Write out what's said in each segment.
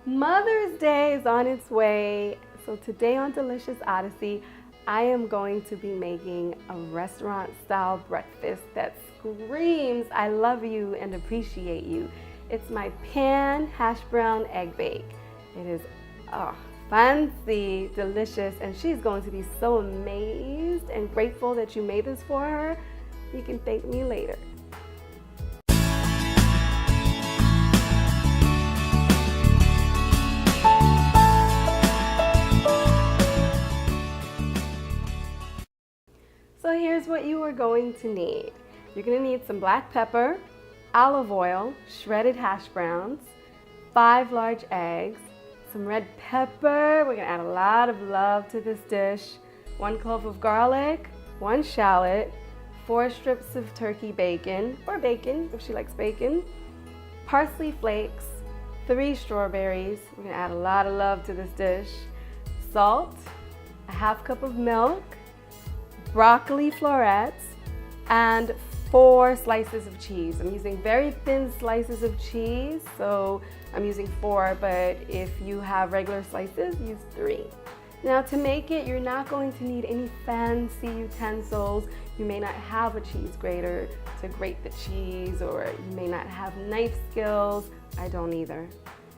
Mother's Day is on its way. So today on Delicious Odyssey, I am going to be making a restaurant-style breakfast that screams, I love you and appreciate you. It's my pan hash brown egg bake. It is fancy, delicious, and she's going to be so amazed and grateful that you made this for her. You can thank me later. So here's what you are going to need. You're going to need some black pepper, olive oil, shredded hash browns, 5 large eggs, some red pepper. We're going to add a lot of love to this dish. 1 clove of garlic, 1 shallot, 4 strips of turkey bacon, or bacon if she likes bacon, parsley flakes, 3 strawberries. We're going to add a lot of love to this dish. Salt, a 1/2 cup of milk, broccoli florets, and 4 slices of cheese. I'm using very thin slices of cheese, so I'm using 4, but if you have regular slices, use 3. Now to make it, you're not going to need any fancy utensils. You may not have a cheese grater to grate the cheese, or you may not have knife skills. I don't either.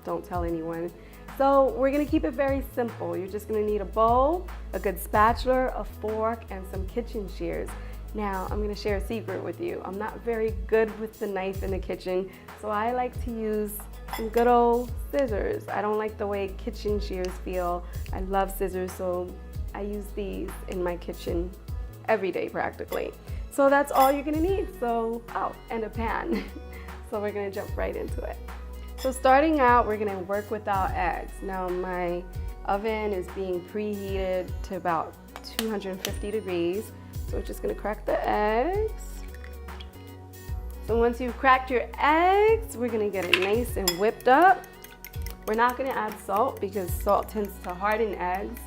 Don't tell anyone. So we're gonna keep it very simple. You're just gonna need a bowl, a good spatula, a fork, and some kitchen shears. Now, I'm gonna share a secret with you. I'm not very good with the knife in the kitchen, so I like to use some good old scissors. I don't like the way kitchen shears feel. I love scissors, so I use these in my kitchen every day practically. So that's all you're gonna need. So, and a pan. So we're gonna jump right into it. So starting out, we're gonna work with our eggs. Now my oven is being preheated to about 250 degrees. So we're just gonna crack the eggs. So once you've cracked your eggs, we're gonna get it nice and whipped up. We're not gonna add salt because salt tends to harden eggs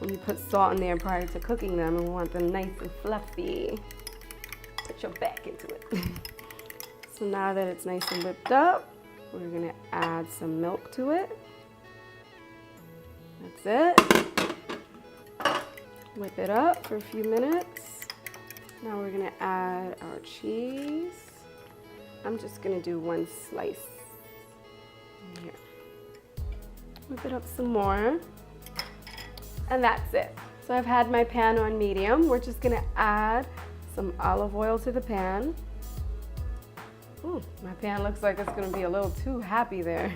when you put salt in there prior to cooking them, and we want them nice and fluffy. Put your back into it. So now that it's nice and whipped up, we're gonna add some milk to it. That's it. Whip it up for a few minutes. Now we're gonna add our cheese. I'm just gonna do 1 slice. Here. Whip it up some more. And that's it. So I've had my pan on medium. We're just gonna add some olive oil to the pan. Ooh, my pan looks like it's gonna be a little too happy there.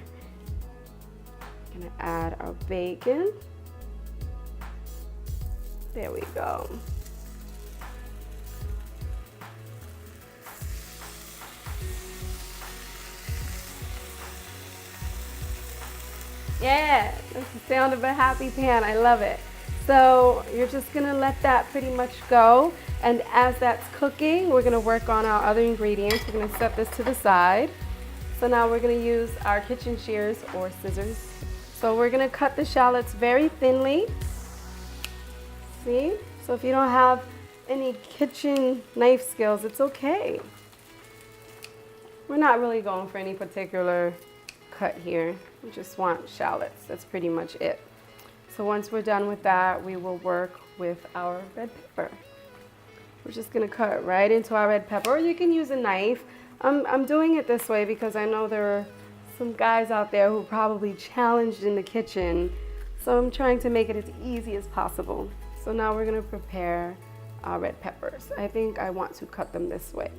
Gonna add our bacon. There we go. Yeah, that's the sound of a happy pan. I love it. So you're just gonna let that pretty much go. And as that's cooking, we're gonna work on our other ingredients. We're gonna set this to the side. So now we're gonna use our kitchen shears or scissors. So we're gonna cut the shallots very thinly. See? So if you don't have any kitchen knife skills, it's okay. We're not really going for any particular cut here. We just want shallots. That's pretty much it. So once we're done with that, we will work with our red pepper. We're just gonna cut right into our red pepper, or you can use a knife. I'm doing it this way because I know there are some guys out there who are probably challenged in the kitchen. So I'm trying to make it as easy as possible. So now we're gonna prepare our red peppers. I think I want to cut them this way.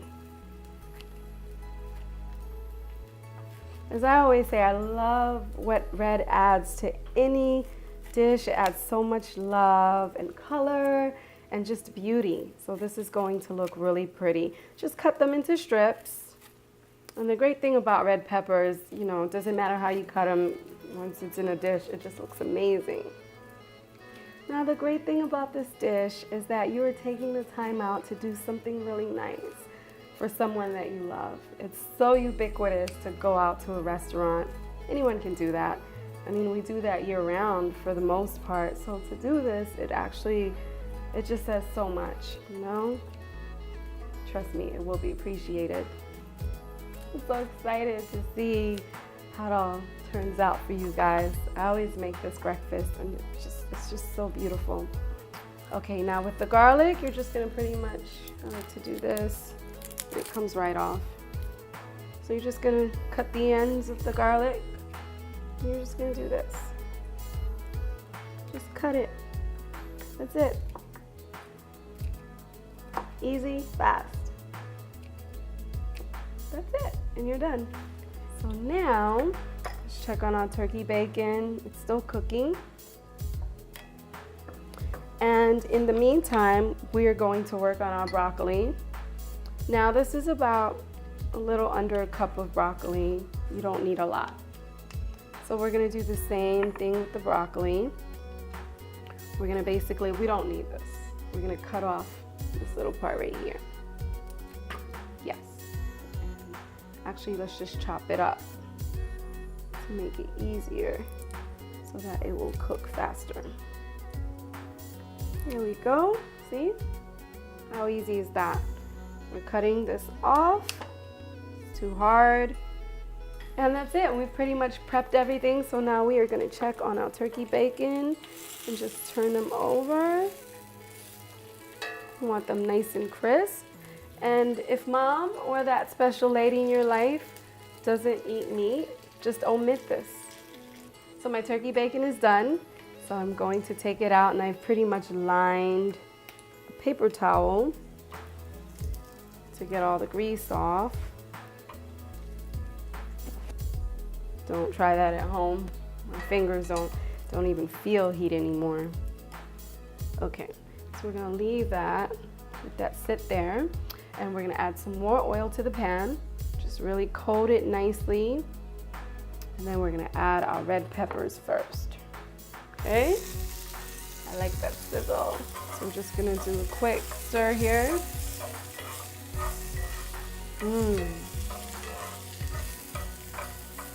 As I always say, I love what red adds to any dish. It adds so much love and color and just beauty. So this is going to look really pretty. Just cut them into strips. And the great thing about red peppers, you know, it doesn't matter how you cut them, once it's in a dish, it just looks amazing. Now the great thing about this dish is that you are taking the time out to do something really nice for someone that you love. It's so ubiquitous to go out to a restaurant. Anyone can do that. I mean, we do that year round for the most part. So to do this, it just says so much, you know? Trust me, it will be appreciated. I'm so excited to see how it all turns out for you guys. I always make this breakfast and it's just so beautiful. Okay, now with the garlic, you're just gonna pretty much, I like to do this. It comes right off. So you're just gonna cut the ends of the garlic. You're just gonna do this. Just cut it. That's it. Easy, fast. That's it, and you're done. So now, let's check on our turkey bacon. It's still cooking. And in the meantime, we are going to work on our broccoli. Now this is about a little under a cup of broccoli. You don't need a lot. So we're gonna do the same thing with the broccoli. We're gonna basically, we don't need this. We're gonna cut off this little part right here. Yes. And actually, let's just chop it up to make it easier so that it will cook faster. Here we go. See? How easy is that? We're cutting this off. It's too hard. And that's it. We've pretty much prepped everything. So now we are going to check on our turkey bacon and just turn them over. We want them nice and crisp. And if mom or that special lady in your life doesn't eat meat, just omit this. So my turkey bacon is done. So I'm going to take it out, and I've pretty much lined a paper towel to get all the grease off. Don't try that at home. My fingers don't even feel heat anymore. Okay, so we're gonna leave that, let that sit there, and we're gonna add some more oil to the pan. Just really coat it nicely, and then we're gonna add our red peppers first. Okay, I like that sizzle. So I'm just gonna do a quick stir here.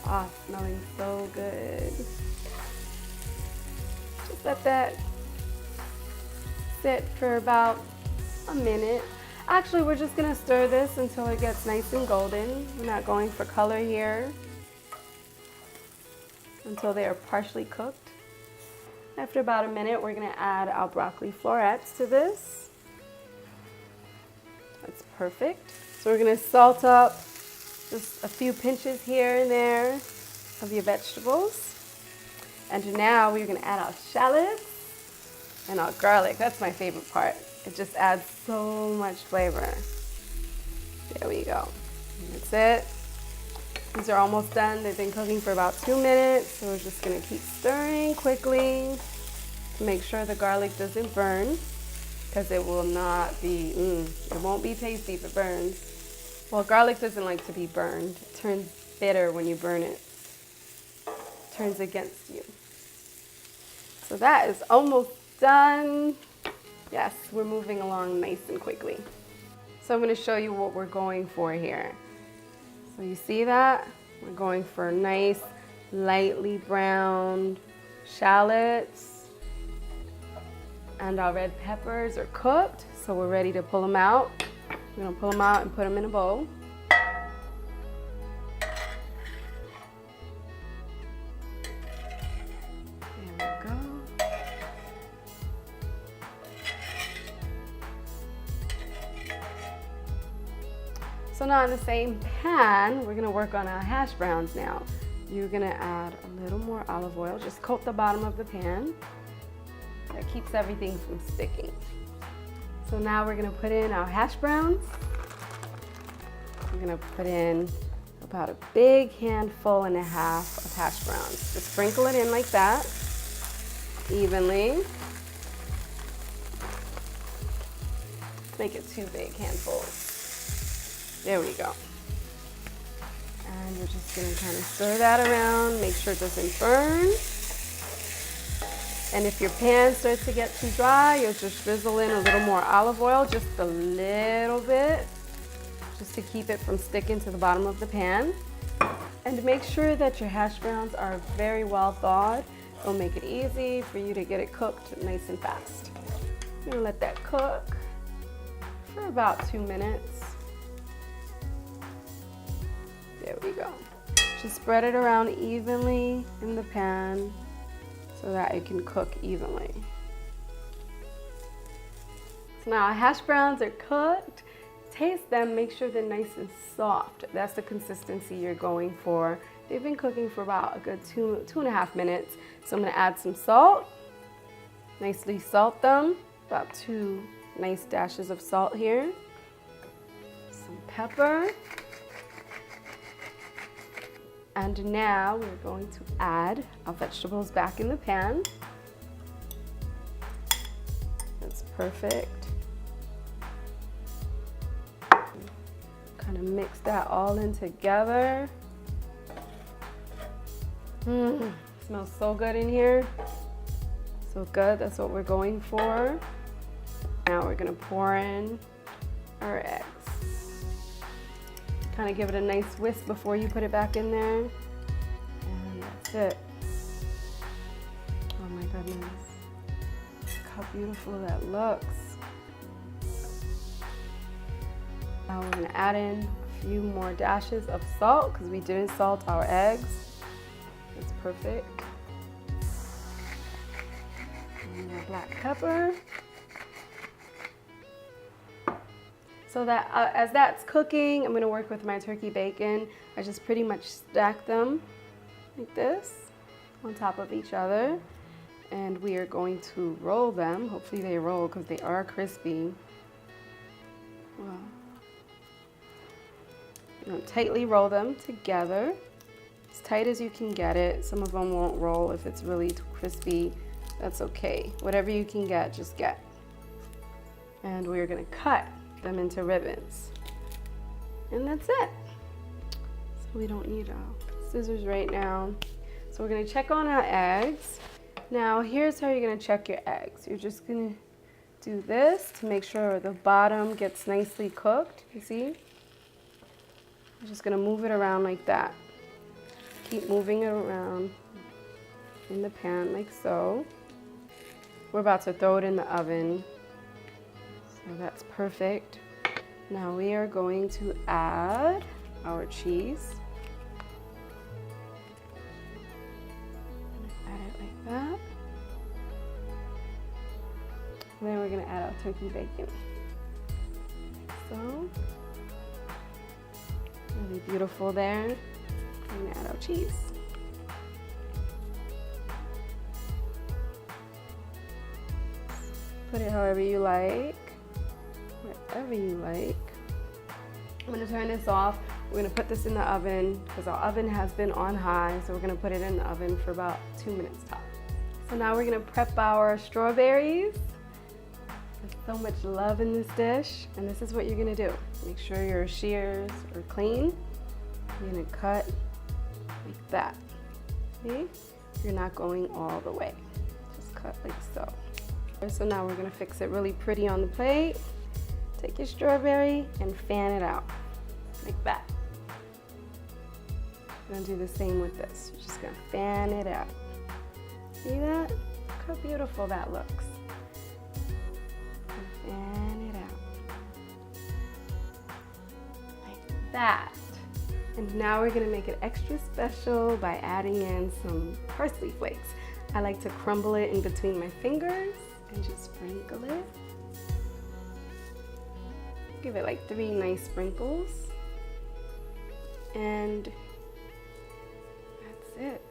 Ah, smelling so good. Just let that sit for about a minute. Actually, we're just gonna stir this until it gets nice and golden. We're not going for color here. Until they are partially cooked. After about a minute, we're gonna add our broccoli florets to this. That's perfect. So we're gonna salt up just a few pinches here and there of your vegetables. And now we're gonna add our shallots and our garlic. That's my favorite part. It just adds so much flavor. There we go. That's it. These are almost done. They've been cooking for about 2 minutes. So we're just gonna keep stirring quickly to make sure the garlic doesn't burn, because it will not be, it won't be tasty if it burns. Well, garlic doesn't like to be burned. It turns bitter when you burn it. It turns against you. So that is almost done. Yes, we're moving along nice and quickly. So I'm gonna show you what we're going for here. So you see that? We're going for nice, lightly browned shallots. And our red peppers are cooked, so we're ready to pull them out. We're gonna pull them out and put them in a bowl. There we go. So now in the same pan, we're gonna work on our hash browns now. You're gonna add a little more olive oil. Just coat the bottom of the pan. That keeps everything from sticking. So now we're gonna put in our hash browns. We're gonna put in about a big handful and a half of hash browns. Just sprinkle it in like that, evenly. Make it 2 big handfuls. There we go. And you're just gonna kind of stir that around, make sure it doesn't burn. And if your pan starts to get too dry, you'll just drizzle in a little more olive oil, just a little bit, just to keep it from sticking to the bottom of the pan. And make sure that your hash browns are very well thawed. It'll make it easy for you to get it cooked nice and fast. I'm gonna let that cook for about 2 minutes. There we go. Just spread it around evenly in the pan so that it can cook evenly. So now our hash browns are cooked. Taste them, make sure they're nice and soft. That's the consistency you're going for. They've been cooking for about a good 2.5 minutes. So I'm gonna add some salt. Nicely salt them, about 2 nice dashes of salt here. Some pepper. And now we're going to add our vegetables back in the pan. That's perfect. Kind of mix that all in together. Smells so good in here. So good, that's what we're going for. Now we're gonna pour in our eggs. Kind of give it a nice whisk before you put it back in there. And that's it. Oh my goodness. Look how beautiful that looks. Now we're gonna add in a few more dashes of salt because we didn't salt our eggs. It's perfect. And more black pepper. So that as that's cooking, I'm gonna work with my turkey bacon. I just pretty much stack them like this on top of each other. And we are going to roll them. Hopefully they roll because they are crispy. Well, you know, tightly roll them together. As tight as you can get it. Some of them won't roll if it's really too crispy. That's okay. Whatever you can get, just get. And we're gonna cut them into ribbons. And that's it. So we don't need scissors right now. So we're gonna check on our eggs. Now here's how you're gonna check your eggs. You're just gonna do this to make sure the bottom gets nicely cooked. You see? You're just gonna move it around like that. Keep moving it around in the pan like so. We're about to throw it in the oven. So that's perfect. Now we are going to add our cheese. Add it like that. And then we're gonna add our turkey bacon. Like so. Really beautiful there. We're gonna add our cheese. Put it however you like. Whatever you like. I'm gonna turn this off. We're gonna put this in the oven because our oven has been on high, so we're gonna put it in the oven for about 2 minutes tops. So now we're gonna prep our strawberries. There's so much love in this dish, and this is what you're gonna do. Make sure your shears are clean. You're gonna cut like that. See? You're not going all the way. Just cut like so. So now we're gonna fix it really pretty on the plate. Take your strawberry and fan it out, like that. We're gonna do the same with this. You're just gonna fan it out. See that? Look how beautiful that looks. And fan it out. Like that. And now we're gonna make it extra special by adding in some parsley flakes. I like to crumble it in between my fingers and just sprinkle it. Give it like 3 nice sprinkles. And that's it.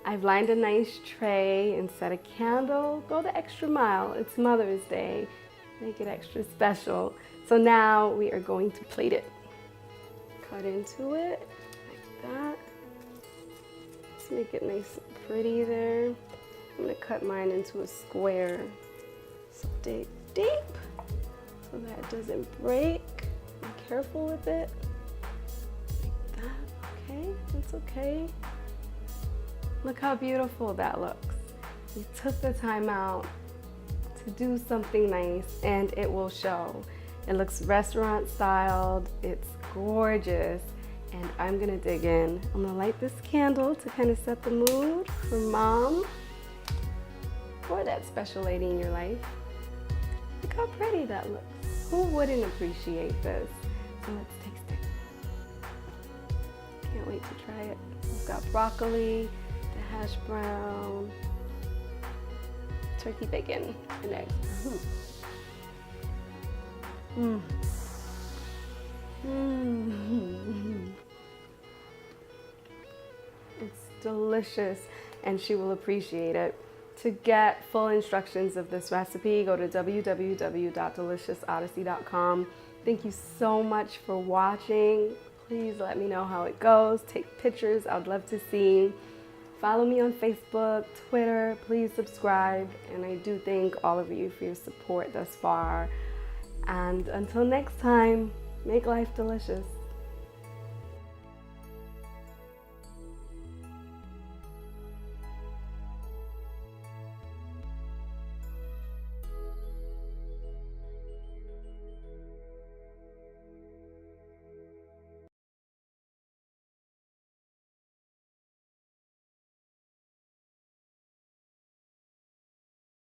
I've lined a nice tray and set a candle. Go the extra mile. It's Mother's Day. Make it extra special. So now we are going to plate it. Cut into it like that. Let's make it nice and pretty there. I'm gonna cut mine into a square. So dig deep so that it doesn't break. Be careful with it. Like that, okay? That's okay. Look how beautiful that looks. You took the time out to do something nice and it will show. It looks restaurant styled, it's gorgeous, and I'm gonna dig in. I'm gonna light this candle to kind of set the mood for mom or that special lady in your life. Look how pretty that looks. Who wouldn't appreciate this? So let's taste it. Can't wait to try it. got broccoli, the hash brown, turkey bacon, and eggs. It's delicious, and she will appreciate it. To get full instructions of this recipe, go to www.deliciousOdyssey.com. Thank you so much for watching. Please let me know how it goes. Take pictures, I'd love to see. Follow me on Facebook, Twitter. Please subscribe. And I do thank all of you for your support thus far. And until next time, make life delicious.